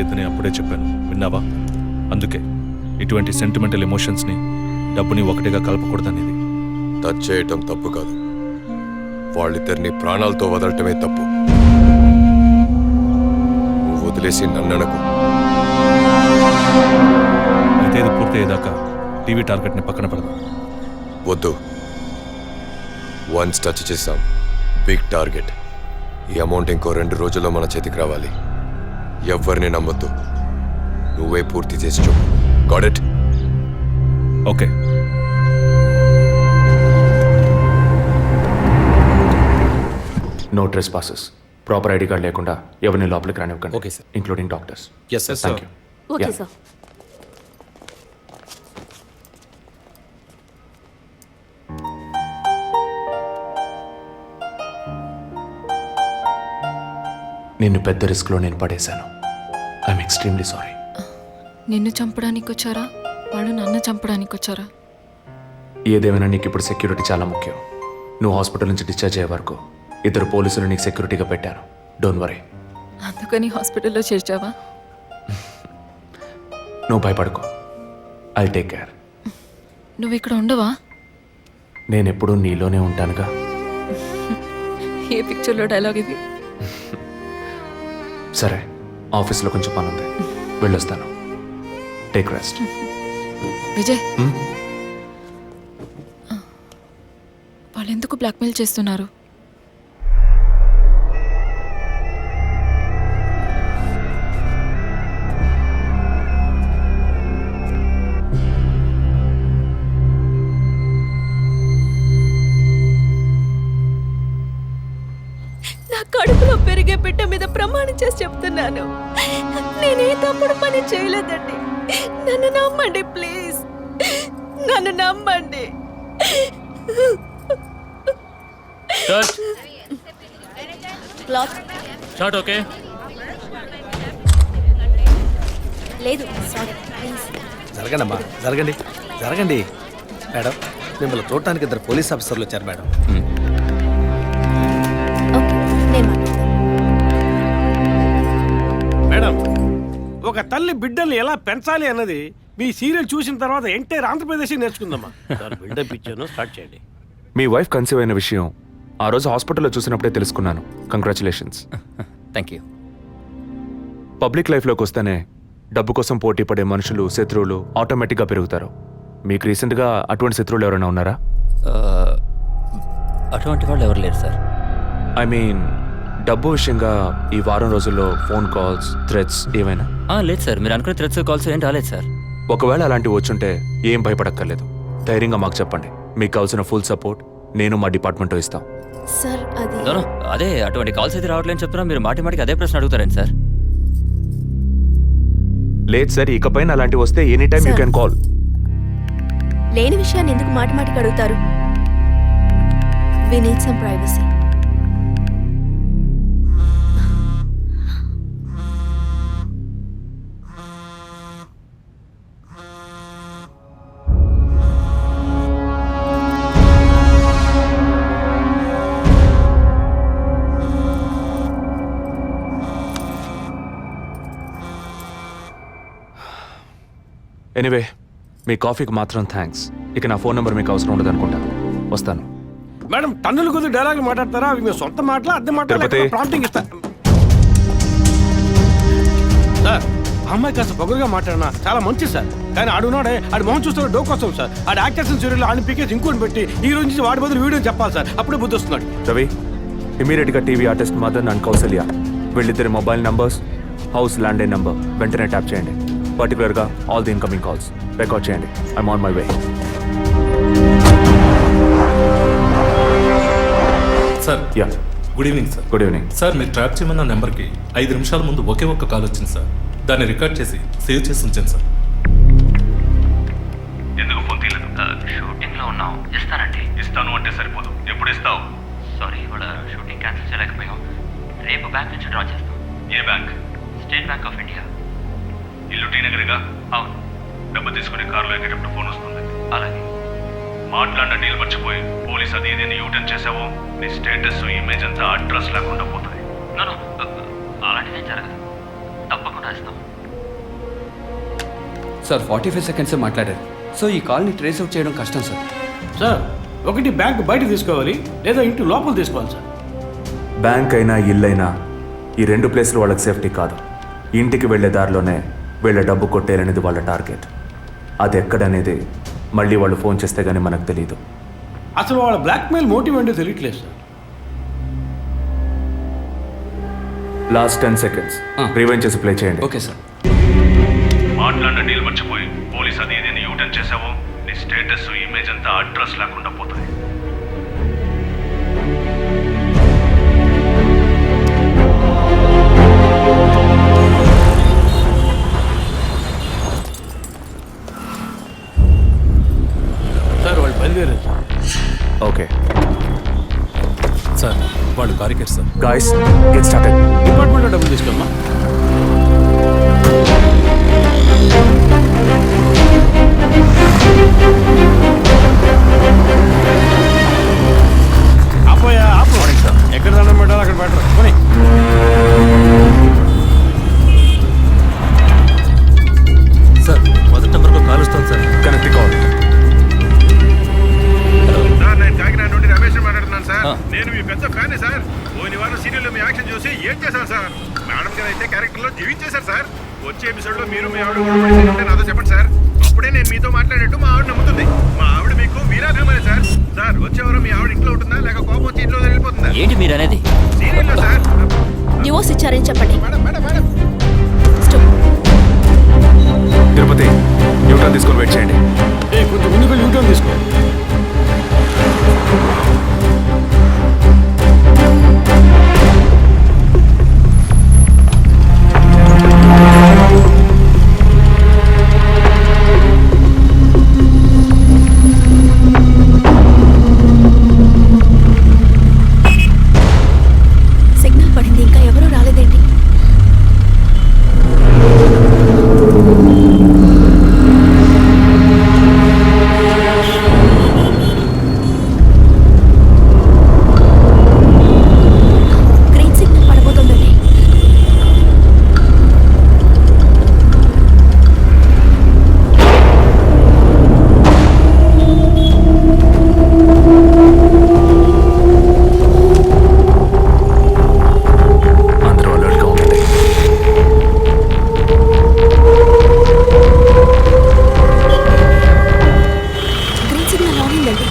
చేయొద్దని అప్పుడే చెప్పాను, విన్నావా? అందుకే ఇటువంటి సెంటిమెంటల్ ఎమోషన్స్ని, డబ్బుని ఒకటిగా కలపకూడదనేది. టచ్ చేయటం తప్పు కాదు, వాళ్ళిద్దరిని ప్రాణాలతో వదలటమే తప్పు. నువ్వు వదిలేసి నన్ననకు. అయితే ఇది పూర్తయ్యేదాకా టీవీ టార్గెట్ని పక్కన పెడదాం. వద్దు, వన్స్ టచ్ చేసాం, బిగ్ టార్గెట్. ఈ అమౌంట్ ఇంకో 2 రోజుల్లో మన చేతికి రావాలి. ఎవరిని నమ్మొద్దు, నువ్వే పూర్తి చేసి చెప్పు. Got it? Okay. No trespasses. Proper ID card లేకుండా ఎవరిని లోపలికి రానివ్వకండి. Okay sir. Including doctors. Yes sir. Thank you. Okay Yeah. Sir. నిన్ను పెద్ద రిస్క్లో నేను పడేశాను. I'm extremely sorry. నిన్ను చంపడానికి వచ్చారా, వాళ్ళు నన్ను చంపడానికి వచ్చారా? ఏదేమైనా నీకు ఇప్పుడు సెక్యూరిటీ చాలా ముఖ్యం. నువ్వు హాస్పిటల్ నుంచి డిశ్చార్జ్ అయ్యే వరకు 2 పోలీసులు నీకు సెక్యూరిటీగా పెట్టాను. Don't worry. అందుకని హాస్పిటల్లో చేర్చావా? నువ్వు భయపడుకో. I take care. నువ్వు ఇక్కడ ఉండవా? నేను ఎప్పుడూ నీలోనే ఉంటానుగా. ఏ పిక్చర్లో డైలాగ్ ఇది? సరే, ఆఫీస్లో కొంచెం పని ఉంది, వెళ్ళొస్తాను. Take rest. విజయ్, వాళ్ళు ఎందుకు బ్లాక్మెయిల్ చేస్తున్నారు? నా కడుపులో పెరిగే బిడ్డ మీద ప్రమాణం చేసి చెప్తున్నాను, నేనే తప్పుడు పని చేయలేదండి. నన్ను నమ్మండి ప్లీజ్, నన్ను నమ్మండి. Cloth short okay. లేదు సారీ ప్లీజ్. జరగండి అమ్మా, జరగండి జరగండి. మేడం, మిమ్మల్ని చూడటానికి 2 పోలీస్ ఆఫీసర్లు వచ్చారు మేడం. ఓకే, నేను మాట్లాడతాను. మేడం, ఒక తల్లి బిడ్డల్ని ఎలా పెంచాలి అన్నది మీ సీరియల్ చూసిన తర్వాత ఎంటైర్ ఆంధ్రప్రదేశ్ నేర్చుకుందమ్మా. బిల్డప్ ఇచ్చాను, స్టార్ట్ చేయండి. మీ వైఫ్ కన్సీవ్ అయిన విషయం ఆ రోజు హాస్పిటల్లో చూసినప్పుడే తెలుసుకున్నాను. కంగ్రాచులేషన్స్. Thank you. పబ్లిక్ లైఫ్లోకి వస్తేనే డబ్బు కోసం పోటీ పడే మనుషులు, శత్రువులు ఆటోమేటిక్గా పెరుగుతారు. మీకు రీసెంట్గా అటువంటి శత్రువులు ఎవరైనా ఉన్నారా? అటువంటి వాళ్ళు ఎవరు లేరు సార్. ఐ మీన్ డబ్బు విషయంగా ఈ వారం రోజుల్లో ఫోన్ కాల్స్, థ్రెట్స్ ఏమైనా? లేదు సార్, మీరు అనుకునే థ్రెడ్స్ కాల్స్ ఏం రాలేదు సార్. ఒకవేళ అలాంటివి వచ్చుంటే ఏం భయపడక్కర్లేదు. ధైర్యంగా మాకు చెప్పండి. మీకు కావాల్సిన ఫుల్ సపోర్ట్ నేను మా డిపార్ట్మెంట్లో ఇస్తాం. సార్ అది నో, అదే అటువంటి కాల్స్ అయితే రావట్లేని చెప్తున్నా, మీరు మాటి మాటికి అదే ప్రశ్న అడుగుతారండి సార్. లేదు సార్, ఇకపైన అలాంటివి వస్తే any time you Sir. Can call. లేని విషయాన్ని ఎందుకు మాటి మాటికి అడుగుతారు? We need some privacy. Anyway, మీ కాఫీకి మాత్రం థ్యాంక్స్. ఇక నా ఫోన్ నెంబర్ మీకు అవసరం ఉండదు అనుకుంటా. వస్తాను. మేడం, టన్నుల కొద్ది డైలాగులు మాట్లాడతారా? అవి మీ సొంత మాటలా, అద్దె మాటలా, తిరుపతి. ప్రాంప్టింగ్ ఇస్తా. సార్, ఆ అమ్మాయి కాస్త పొగరుగా మాట్లాడినా చాలా మంచి సార్. కానీ ఆడున్నాడే, ఆడి మొహం చూస్తే డోకొస్తాం సార్. ఆడి యాక్టర్స్ సీరియల్ ఆడిని పీకేసి ఇంకోటి పెట్టి ఈ రోజు నుంచి వాడి బదులు వీడియో చెప్పాలి సార్. అప్పుడే బుద్ధి వస్తున్నాడు. రవి, ఇమీడియట్గా TV artist Madan and Kausalya వీళ్ళిద్దరి mobile numbers, house landline number వెంటనే ట్యాప్ చేయండి. పర్టికులర్గా all the incoming calls record చేయండి. I'm on my way. Sir, ya, good evening sir. Good evening. Sir, మీరు ట్రాప్ చేయమన్న నెంబర్కి 5 నిమిషాల ముందు ఒకే ఒక్క కాల్ వచ్చింది సార్. దాన్ని రికార్డ్ చేసి సేవ్ చేసి ఉంచాను సార్. ఎందుకు ఫోన్ తీయలేదు? షూటింగ్లో ఉన్నాం. ఇస్తానండి. ఇస్తాను అంటే సరిపోదు. ఎప్పుడు ఇస్తావు? సారీ, ఇవాళ షూటింగ్ క్యాన్సిల్ చేయలేకపోయాం. రేపు బ్యాంక్ నుంచి డ్రా చేస్తాం. ఏ bank? State Bank of India. ఇల్లు టీ నగర్గా? అవును. డబ్బు తీసుకుని కారులో ఎక్కేటప్పుడు ఫోన్ వస్తుంది. అలాగే. మాట్లాడిన డీల్ మర్చిపోయి పోలీస్ అది ఇది యూటర్న్ చేసావో నీ స్టేటస్, ఇమేజ్ అంతా అడ్రస్ లేకుండా పోతాయి. అలాంటిదేం జరగదు. తప్పకుండా ఇస్తాం. సార్ 45 సెకండ్సే మాట్లాడారు. సో ఈ కాల్ని ట్రేస్ అవుట్ చేయడం కష్టం సార్. సార్ ఒకటి బ్యాంక్ బయట తీసుకోవాలి లేదా ఇంటి లోపల తీసుకోవాలి సార్. బ్యాంక్ అయినా ఇల్లైనా ఈ రెండు ప్లేస్లు వాళ్ళకి సేఫ్టీ కాదు. ఇంటికి వెళ్ళే దారిలోనే వీళ్ళ డబ్బు కొట్టేయాలనేది వాళ్ళ టార్గెట్. అది ఎక్కడనేది మళ్ళీ వాళ్ళు ఫోన్ చేస్తే కానీ మనకు తెలియదు. అసలు వాళ్ళ బ్లాక్మెయిల్ మోటివ్ ఏంటో తెలియట్లేదు సార్. లాస్ట్ 10 seconds రివైండ్ చేసి ప్లే చేయండి. Okay sir. మాట్లాడిన డీల్ మర్చిపోయి పోలీస్ అది ఇది యూటర్న్ చేసావో నీ స్టేటస్ ఇమేజ్ అంతా అడ్రస్ లేకుండా పోతాయి. సార్ వాళ్ళు బయలుదేరారు సార్. ఓకే సార్ వాళ్ళు కారికేట్ సార్. Guys get started. డిపార్ట్మెంట్లో డబ్బులు తీసుకోమ్మా. ఆపోయా ఆపు. ఎక్కడ దండం పెట్టాలో అక్కడ పెట్టరు కొని. సార్ మొదటి నెంబర్లో కాల్ వస్తుంది సార్. Connect call. సార్ నేను కాకినాడ నుండి రమేష్ మాట్లాడుతున్నాను సార్. నేను మీ పెద్ద ఫ్యాన్ సార్. పోయిన వారం సీరియల్లో మీ యాక్షన్ చూసి ఏం చేశాను సార్. మేడం గారు అయితే క్యారెక్టర్లో జీవించేశారు సార్. వచ్చే ఎపిసోడ్లో మీరు మీ ఆవిడ కూడా మంచిగా ఉంటే నాతో చెప్పండి సార్. అప్పుడే నేను మీతో మాట్లాడేట్టు మా ఆవిడ నమ్ముతుంది. మా ఆవిడ మీకు వీరాభిమాని సార్. సార్ వచ్చే వారం మీ ఆవిడ ఇంట్లో ఉంటుందా లేక కోపం వచ్చి ఇంట్లో వెళ్ళిపోతుందా? ఏంటి మీరు అనేది? సీరియల్లో సార్. డివోర్స్ ఇచ్చారని చెప్పండి. Madam madam madam Tirupati Newton తీసుకొని వెయిట్ చేయండి. కొంచెం ముందుకు యూటర్న్ తీసుకో. సిగ్నల్ పడింది, ఇంకా ఎవరూ రాలేదేంటి? గ్రీన్ సిగ్నల్ పడబోతుందండి. అందరూ అలర్ట్గా ఉండండి. గ్రీన్ సిగ్నల్ ఆన్ అయిందండి.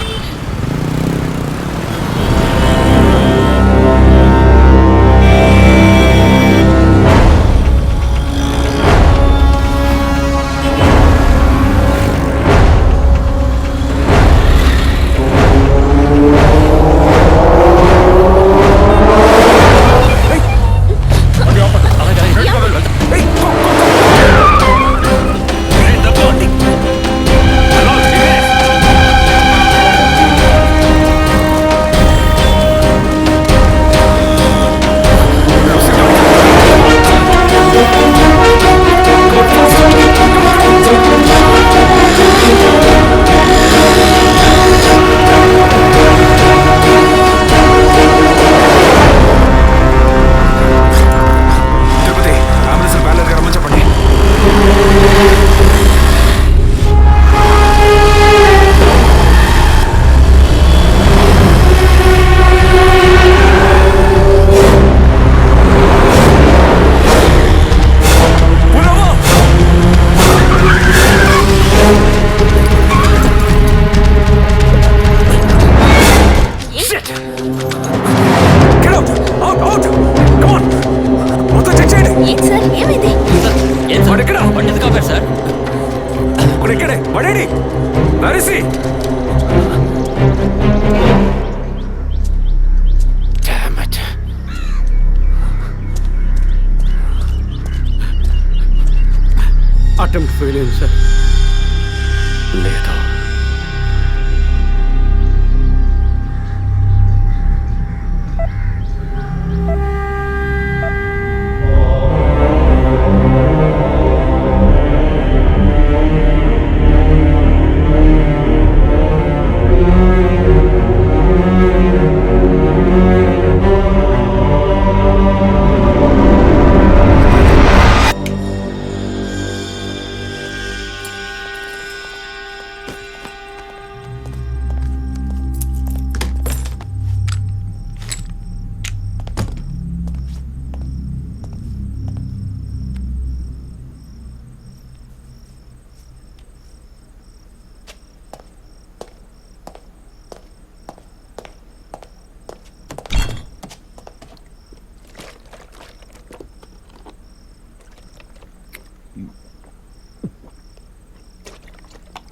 తిరుపతి అంబులెన్స్ బ్యాలెన్స్ రమ్మని చెప్పండి. Get out! Out! Out! Come on! మొత్తం చెక్ చేయండి. ఏంటి సార్, ఏమైంది? ఏం సార్? వాడు ఎక్కడ? వాడిని ఎందుకు ఆపారు సార్? ఇప్పుడు ఇక్కడే పడేడి. నరిసి అటెంప్ట్ ఫెయిల్ అయింది సార్. లేదు.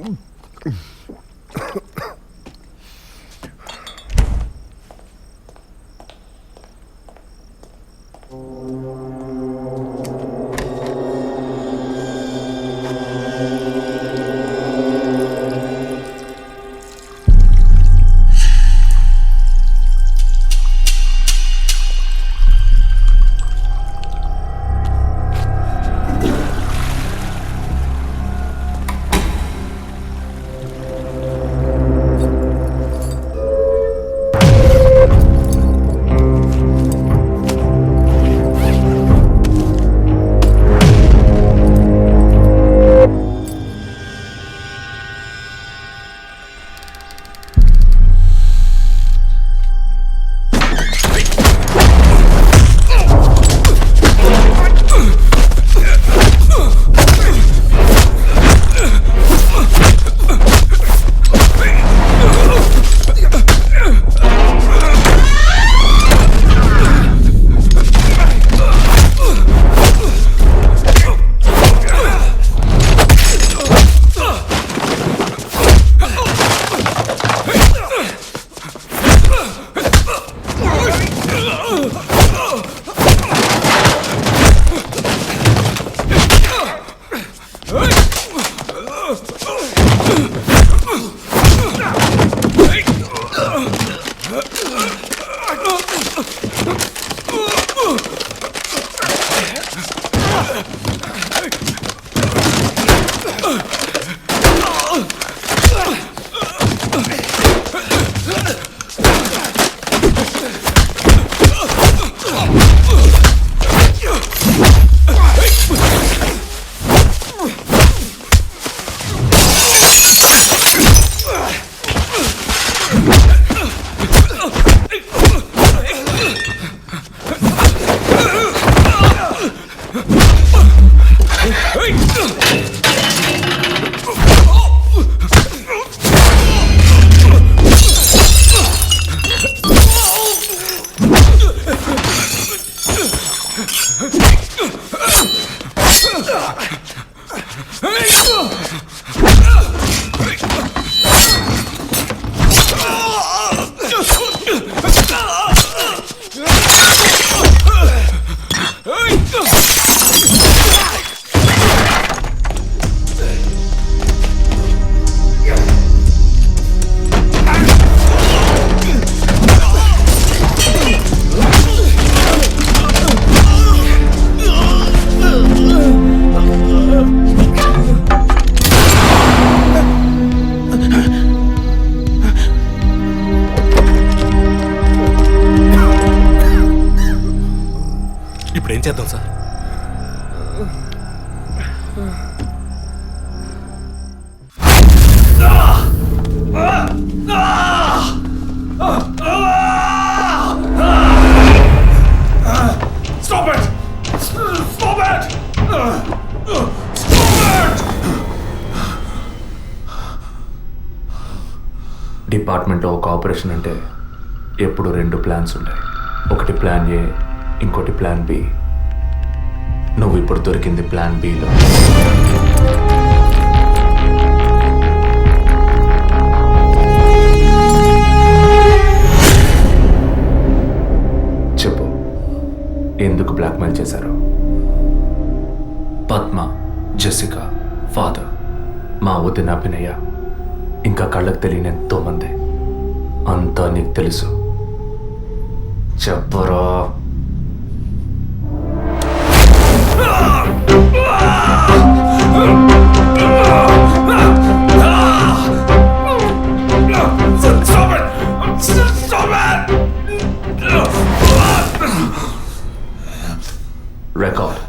ఇప్పుడు ఏం చేద్దాం సార్? డిపార్ట్మెంట్లో ఒక ఆపరేషన్ అంటే ఎప్పుడు 2 ప్లాన్స్ ఉంటాయి. ఒకటి ప్లాన్ ఏ, ఇంకోటి ప్లాన్ బి. నువ్వు ఇప్పుడు దొరికింది ప్లాన్ బిలో. చెప్పు, ఎందుకు బ్లాక్మెయిల్ చేశారు? పద్మ, జెసికా, ఫాదర్, మా వదిన అభినయ, ఇంకా కళ్ళకు తెలియని ఎంతో మంది. అంతా నీకు తెలుసు. చెప్పరా. రికార్డ్.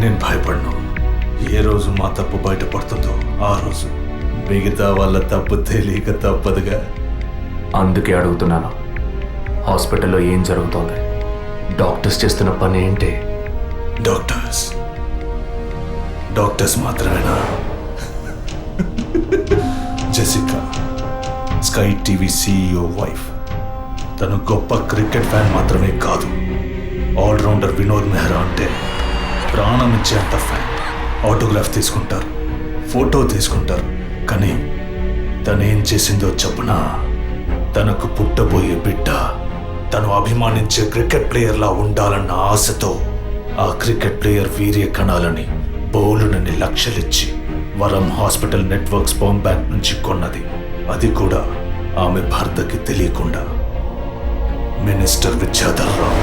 నేను భయపడను. ఏ రోజు మా తప్పు బయటపడుతుందో ఆ రోజు మిగతా వాళ్ళ తప్పు తెలియక తప్పదుగా. అందుకే అడుగుతున్నాను, హాస్పిటల్లో ఏం జరుగుతోంది? డాక్టర్స్ చేస్తున్న పని ఏంటి? డాక్టర్స్ మాత్రమేనా? Jessica, sky TV CEO wife. తను గొప్ప క్రికెట్ ఫ్యాన్ మాత్రమే కాదు, ఆల్రౌండర్ వినోద్ మెహ్రా అంటే ప్రాణం ఇచ్చేంత ఫ్యాన్. ఆటోగ్రాఫ్ తీసుకుంటారు, ఫోటో తీసుకుంటారు. కానీ తనేం చేసిందో చెప్పనా? తనకు పుట్టబోయే బిడ్డ తను అభిమానించే క్రికెట్ ప్లేయర్లా ఉండాలన్న ఆశతో ఆ క్రికెట్ ప్లేయర్ వీర్య కణాలని బౌలునని లక్షలిచ్చి వరం హాస్పిటల్ నెట్వర్క్ స్పర్మ్ బ్యాంక్ నుంచి కొన్నది. అది కూడా ఆమె భర్తకి తెలియకుండా. మినిస్టర్ విద్యాధర్ రావు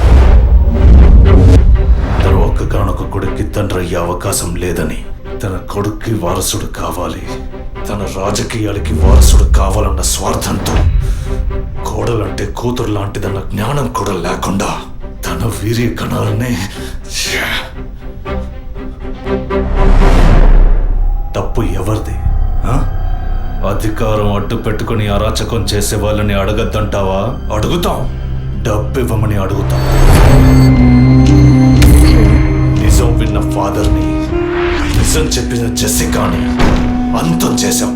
తన ఒక్కగానొక్క కొడుక్కి తండ్రి అయ్యే అవకాశం లేదని, తన కొడుక్కి వారసుడు కావాలి, తన రాజకీయాలకి వారసుడు కావాలన్న స్వార్థంతో కోడలంటే కూతురు లాంటిదన్న జ్ఞానం కూడా లేకుండా తన వీర్య కణాలనే తప్పు ఎవరిది? అధికారం అడ్డు పెట్టుకుని అరాచకం చేసే వాళ్ళని అడగద్దంటావా? అడుగుతాం. డబ్బు ఇవ్వమని అడుగుతాం. నిజం విన్న ఫాదర్ని, నిజం చెప్పిన జెసికాని అంతం చేశాం.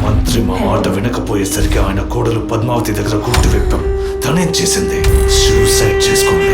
మంత్రి మా మాట వినకపోయేసరికి ఆయన కోడలు పద్మావతి దగ్గర గుర్తు విప్పాం. తనేం చేసింది? సూసైడ్ చేసుకుంది.